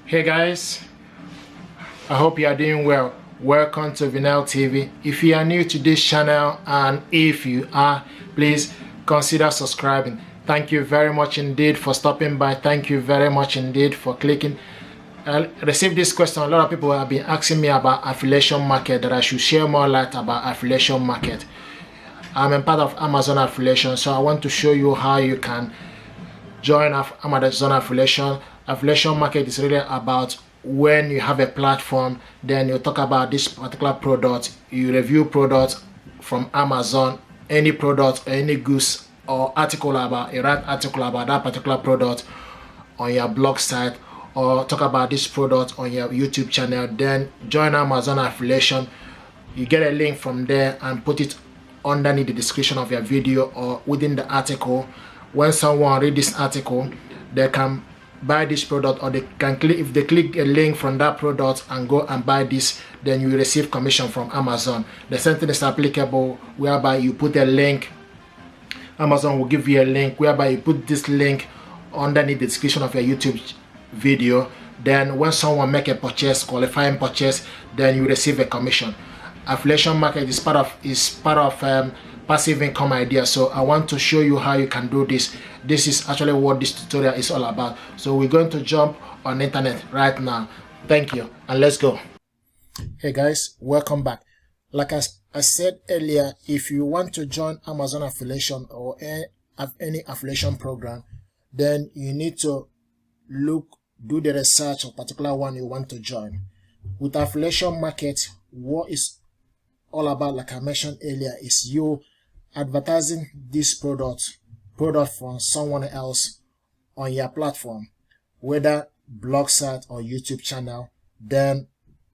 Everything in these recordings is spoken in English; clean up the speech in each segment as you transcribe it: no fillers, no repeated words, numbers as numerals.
Hey guys, I hope you are doing well. Welcome to Vinyl TV. If you are new to this channel and if you are, please consider subscribing. Thank you very much indeed for stopping by. Thank you very much indeed for clicking. I received this question. A lot of people have been asking me about affiliation market, that I should share more light about affiliation market. I'm a part of Amazon Affiliation, so I want to show you how you can join Amazon Affiliation. Affiliation market is really about when you have a platform, then you talk about this particular product, you review products from Amazon, any product or any goods or article about that particular product on your blog site, or talk about this product on your YouTube channel. Then join Amazon Affiliation. You get a link from there and put it underneath the description of your video or within the article. When someone read this article, they can buy this product, or they can click, if they click a link from that product and go and buy this, then you will receive commission from Amazon. The same thing is applicable whereby you put a link, Amazon will give you a link whereby you put this link underneath the description of your YouTube video. Then when someone make a purchase, qualifying purchase, then you receive a commission. Affiliation market is part of passive income idea. So I want to show you how you can do this. This is actually what this tutorial is all about. So we're going to jump on the internet right now. Thank you, and let's go. Hey guys, welcome back. Like I said earlier, if you want to join Amazon Affiliation or have any affiliation program, then you need to do the research of particular one you want to join. With affiliation market, what is all about, like I mentioned earlier, is you advertising this product from someone else on your platform, whether blog site or YouTube channel. Then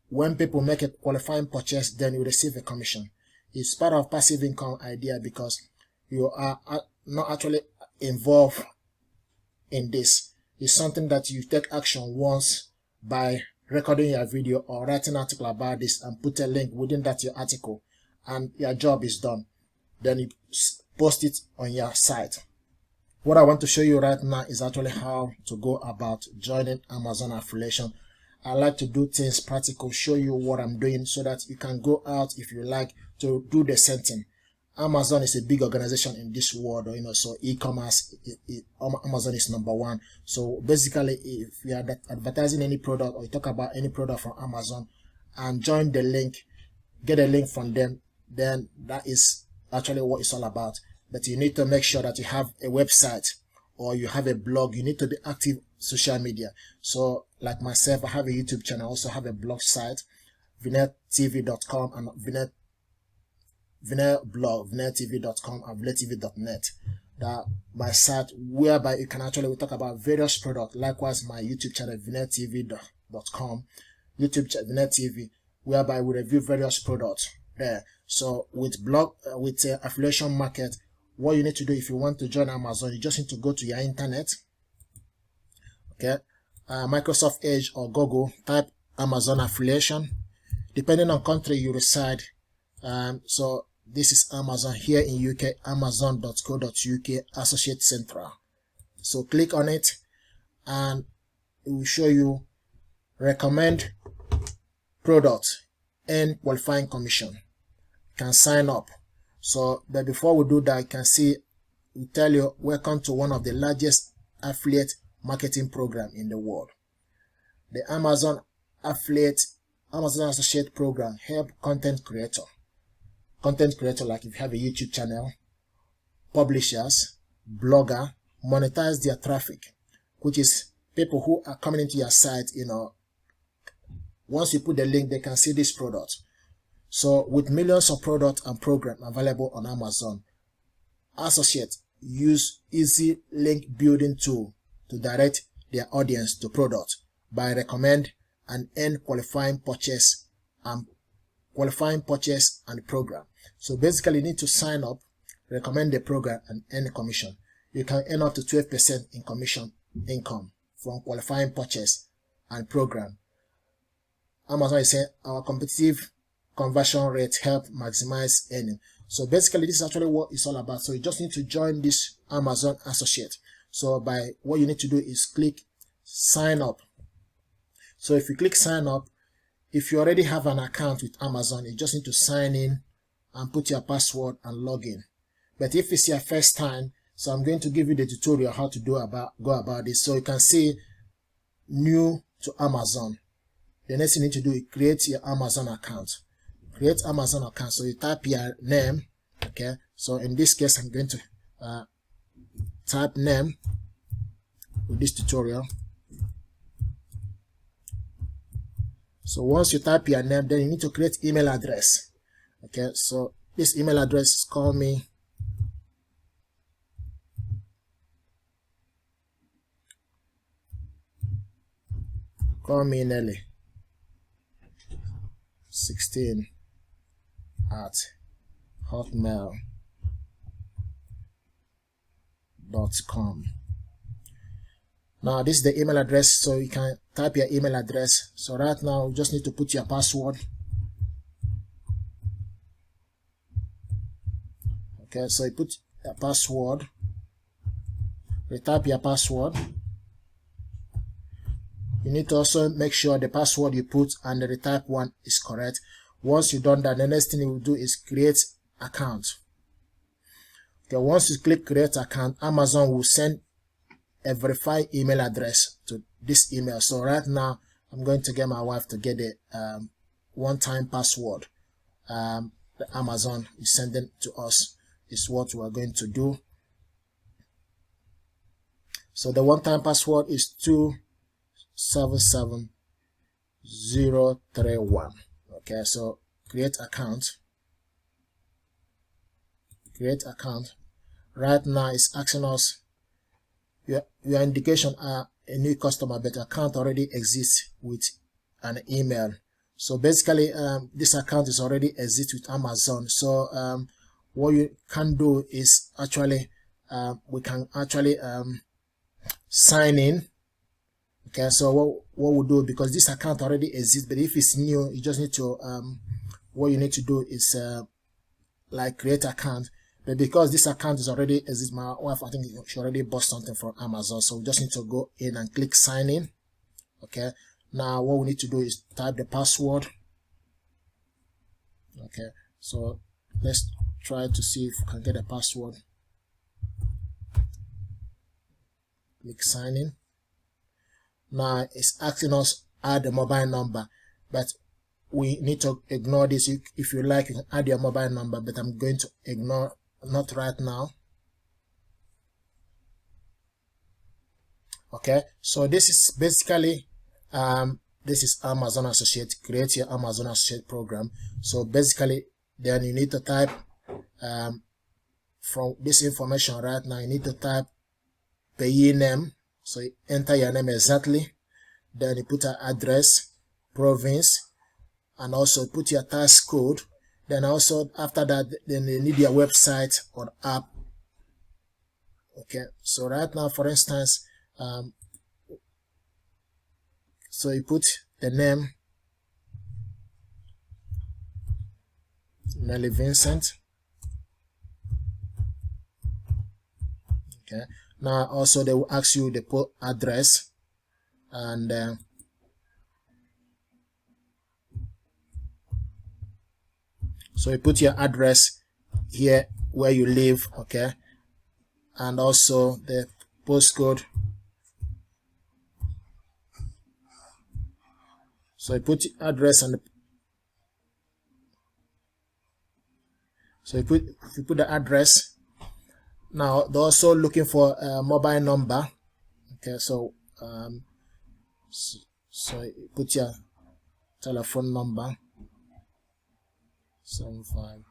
when people make a qualifying purchase, then you receive a commission. It's part of passive income idea because you are not actually involved in this. It's something that you take action once by recording your video or writing an article about this and put a link within that your article, and your job is done. Then you post it on your site. What I want to show you right now is actually how to go about joining Amazon Affiliation. I like to do things practical, show you what I'm doing so that you can go out if you like to do the same thing. Amazon is a big organization in this world, so e-commerce, Amazon is #1. So basically, if you are advertising any product or you talk about any product from Amazon and join the link, get a link from them, then that is actually what it's all about. But you need to make sure that you have a website or you have a blog. You need to be active social media. So like myself, I have a YouTube channel, I also have a blog site, vinyltv.com, and vinyl blog, vinyltv.com and vinyltv.net. That my site whereby you can actually talk about various products. Likewise, my YouTube channel, vinyltv.com, YouTube channel, vinyltv, whereby we review various products there. So with affiliation market, what you need to do if you want to join Amazon, you just need to go to your internet, okay, Microsoft Edge or Google, type Amazon Affiliation, depending on country you reside. So this is Amazon here in UK, amazon.co.uk Associate Central. So click on it and it will show you recommend product and qualifying commission. You can sign up. So but before we do that, you can see we tell you welcome to one of the largest affiliate marketing program in the world. The Amazon Associate Program help content creator like if you have a YouTube channel, publishers, blogger, monetize their traffic, which is people who are coming into your site. Once you put the link, they can see this product. So with millions of products and programs available on Amazon, Associates use easy link building tool to direct their audience to product by recommend and earn qualifying purchase and program. So basically, you need to sign up, recommend the program, and earn a commission. You can earn up to 12% in commission income from qualifying purchase and program. Amazon is saying our competitive conversion rate help maximize earning. So basically, this is actually what it's all about. So you just need to join this Amazon Associate. So by what you need to do is click sign up. So if you click sign up, if you already have an account with Amazon, you just need to sign in and put your password and log in. But if it's your first time, so I'm going to give you the tutorial how to go about this. So you can see new to Amazon. The next thing you need to do is create your Amazon account. Create Amazon account. So you type your name. Okay. So in this case, I'm going to type name with this tutorial. So once you type your name, then you need to create email address. Okay, so this email address is call me Nelly 16 at hotmail.com. Now this is the email address, so you can type your email address. So right now you just need to put your password. Okay, so you put a password, you type your password. You need to also make sure the password you put and the type one is correct. Once you've done that, the next thing you will do is create account. Okay, once you click create account, Amazon will send a verified email address to this email. So right now I'm going to get my wife to get the one-time password that Amazon is sending to us. Is what we are going to do. So the one-time password is 277031. Okay, so create account. Right now it's asking us your indication are a new customer, but account already exists with an email. So basically this account is already exists with Amazon. So what you can do is actually we can actually sign in. Okay, so what we'll do, because this account already exists, but if it's new, you just need to what you need to do is like create account. But because this account is already exists, my wife, I think she already bought something from Amazon, so we just need to go in and click sign in. Okay, now what we need to do is type the password. Okay, so let's try to see if we can get a password. Click sign in. Now it's asking us add a mobile number, but we need to ignore this. If you like, you can add your mobile number, but I'm going to ignore, not right now. Okay, so this is basically this is Amazon Associate. Create your Amazon Associate program. So basically then you need to type from this information right now, you need to type payee name. So you enter your name exactly, then you put an address, province, and also put your tax code. Then also after that, then you need your website or app. Okay, so right now, for instance, so you put the name Nelly Vincent. Okay, now also they will ask you the address, and so you put your address here where you live. Okay, and also the postcode. So you put address and so you put the address. Now they're also looking for a mobile number. Okay, so so you put your telephone number 75.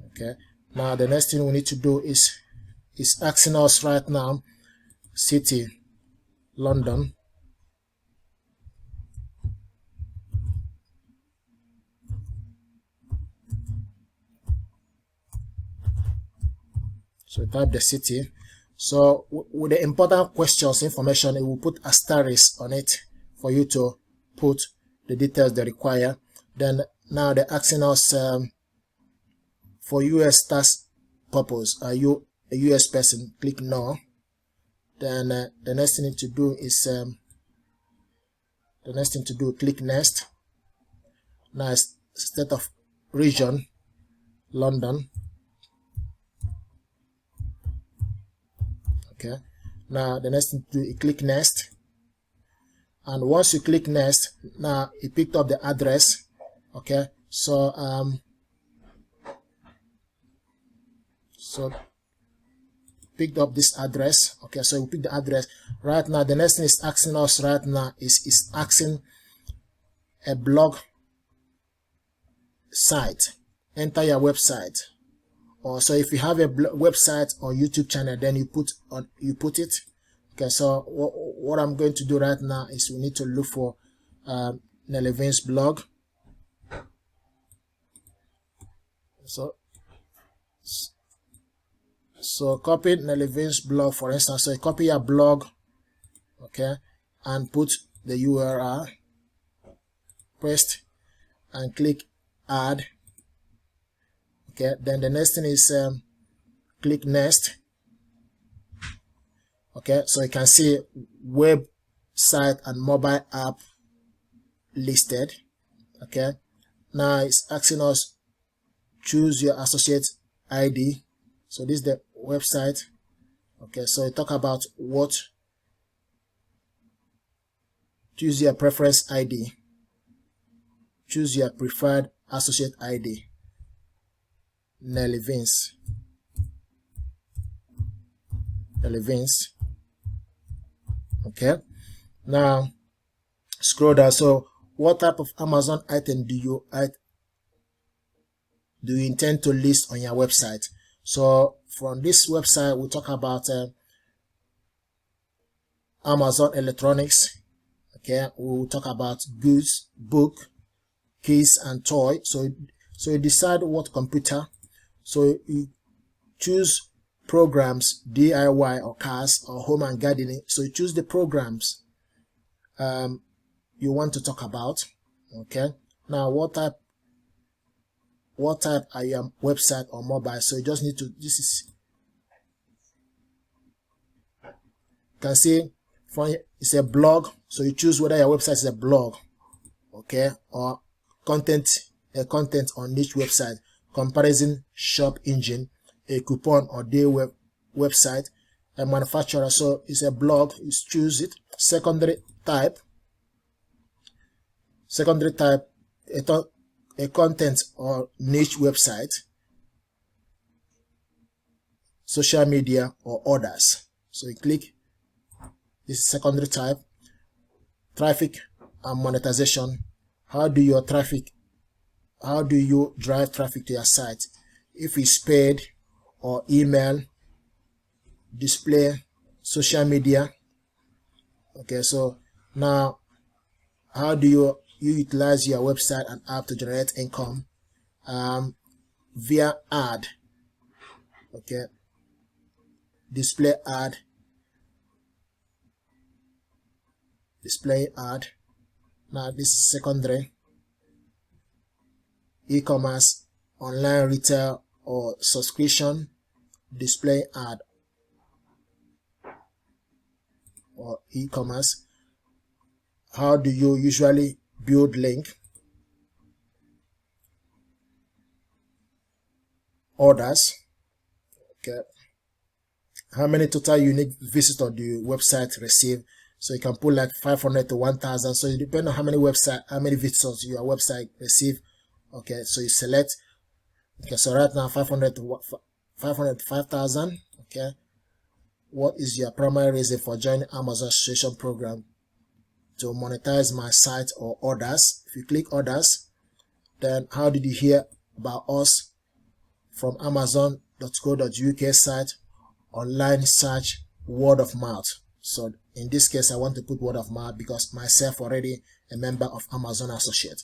Okay, now the next thing we need to do is asking us right now city, London. So type the city. So with the important questions information, it will put asterisk on it for you to put the details they require. Then now they're asking us for US tax purpose, are you a US person? Click no. Then the next thing to do is click next. Now state of region, London. Okay, now the next thing to do is click next, and once you click next, now it picked up the address. Okay, so picked up this address. Okay, so we pick the address right now. The next thing is asking us right now is asking a blog site. Enter your website, or so if you have a website or YouTube channel, then you put it. Okay, so what I'm going to do right now is we need to look for Nelevin's blog. So copy Nelevin's blog, for instance. So you copy your blog, okay, and put the URL, paste, and click add. Okay, then the next thing is click next. Okay, so you can see website and mobile app listed. Okay, now it's asking us choose your associate ID. So this is the website. Okay, so we talk about what, choose your preference ID, choose your preferred associate ID, Nelevin's. Okay, now scroll down. So what type of Amazon item do you intend to list on your website? So from this website, we talk about Amazon electronics. Okay, we'll talk about goods, book, keys, and toy. So you decide what computer. So you choose programs, DIY or cars or home and gardening. So you choose the programs you want to talk about. Okay, now what type are your website or mobile? So you just need to, this is, you can see it's a blog, so you choose whether your website is a blog, okay, or content on each website, comparison shop engine, a coupon or day website, a manufacturer. So it's a blog, you choose it. Secondary type, a content or niche website, social media, or others. So you click this is secondary type. Traffic and monetization. How do you drive traffic to your site? If it's paid or email, display, social media. Okay, so now how do you utilize your website and app to generate income? Via ad. Okay, display ad, now this is secondary. E-commerce, online retail or subscription, display ad, or e-commerce. How do you usually build link? Orders. Okay, how many total unique visitors do your website receive? So you can put like 500 to 1,000. So it depends on how many visitors your website receive. Okay, so you select. Okay, so right now 500 to 5,000. Okay, what is your primary reason for joining Amazon Association program? To monetize my site or orders. If you click orders, then how did you hear about us? From amazon.co.uk site, online search, word of mouth. So in this case, I want to put word of mouth because myself already a member of Amazon Associate.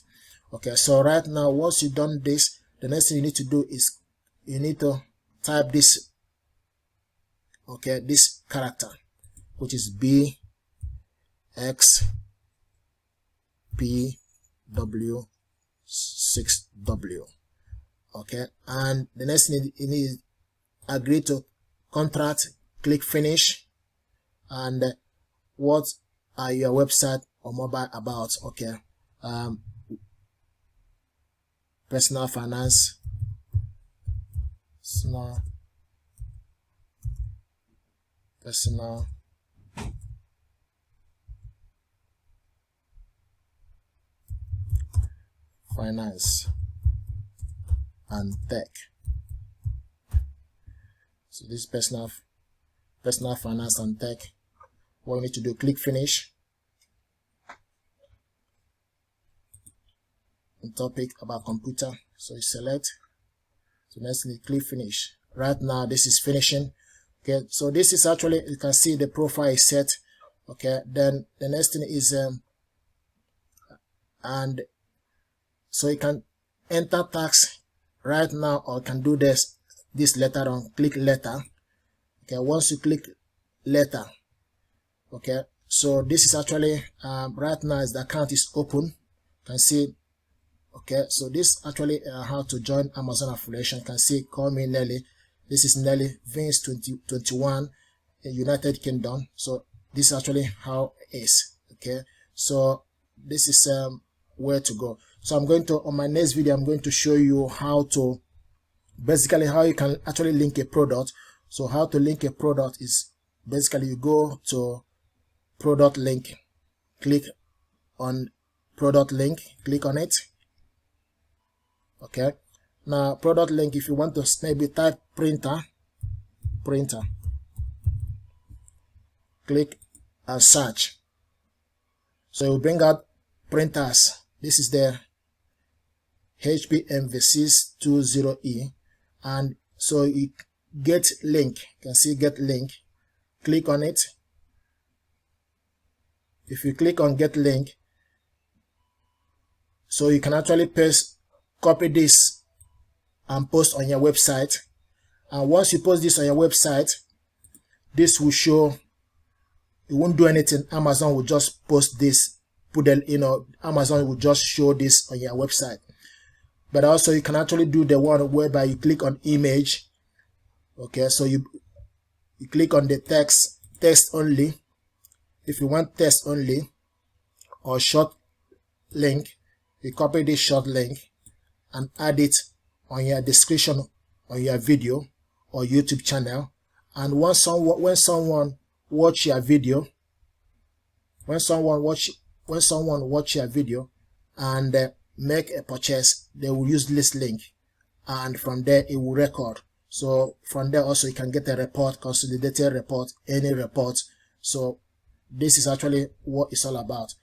Okay, so right now, once you've done this, the next thing you need to do is you need to type this, okay, this character, which is BXPW6W. Okay, and the next thing you need is agree to contract, click finish, and what are your website or mobile about? Okay, personal finance, personal finance and tech. So this personal finance and tech. What we need to do, click finish. On topic about computer, so you select. So next you click finish. Right now this is finishing. Okay, so this is actually, you can see the profile is set. Okay, then the next thing is and so you can enter tax right now, or you can do this later on. Click letter. Okay, once you click letter, okay, so this is actually right now as the account is open, you can see. Okay, so this actually how to join Amazon affiliation. You can see call me Nelly. This is Nelly Vince 2021 in United Kingdom. So this is actually how it is. Okay, so this is where to go. So I'm going to, on my next video, I'm going to show you how to basically how you can actually link a product. So how to link a product is basically you go to product link, click on product link, click on it. Okay, now product link, if you want to maybe type printer, click and search. So it will bring out printers. This is the HP MV620E, and so you get link, you can see get link, click on it. If you click on get link, so you can actually copy this and post on your website. And once you post this on your website, this will show, it won't do anything. Amazon will just post this, put the, Amazon will just show this on your website. But also you can actually do the one whereby you click on image. Okay, so you click on the text only. If you want text only or short link, you copy this short link and add it on your description on your video or YouTube channel. And when someone watch your video, when someone watch your video and make a purchase, they will use this link, and from there it will record. So from there also you can get a report, consolidated report, any report. So this is actually what it's all about.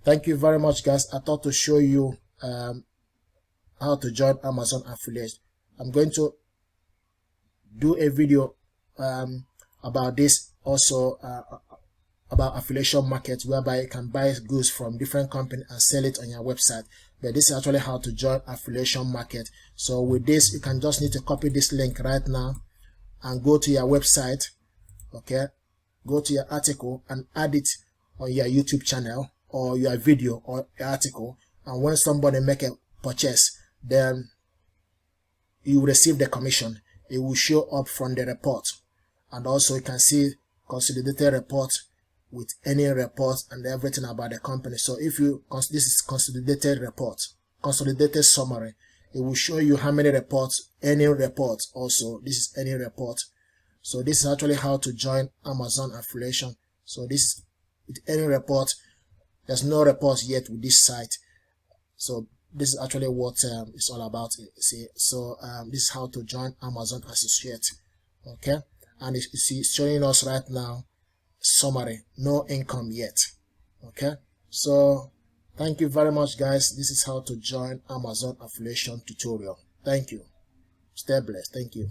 Thank you very much, guys. I thought to show you how to join Amazon affiliate. I'm going to do a video about this also, about affiliation market, whereby you can buy goods from different companies and sell it on your website. But this is actually how to join affiliation market. So with this, you can just need to copy this link right now and go to your website. Okay, go to your article and add it on your YouTube channel or your video or article. And when somebody make a purchase, then you will receive the commission. It will show up from the report, and also you can see consolidated report with any report and everything about the company. So if you, this is consolidated report, consolidated summary, it will show you how many reports, any report. Also this is any report. So this is actually how to join Amazon affiliation. So this with any report, there's no reports yet with this site. So this is actually what it's all about. See, so this is how to join Amazon associate. Okay, and you see it's showing us right now summary, no income yet. Okay, so thank you very much, guys. This is how to join Amazon affiliation tutorial. Thank you. Stay blessed. Thank you.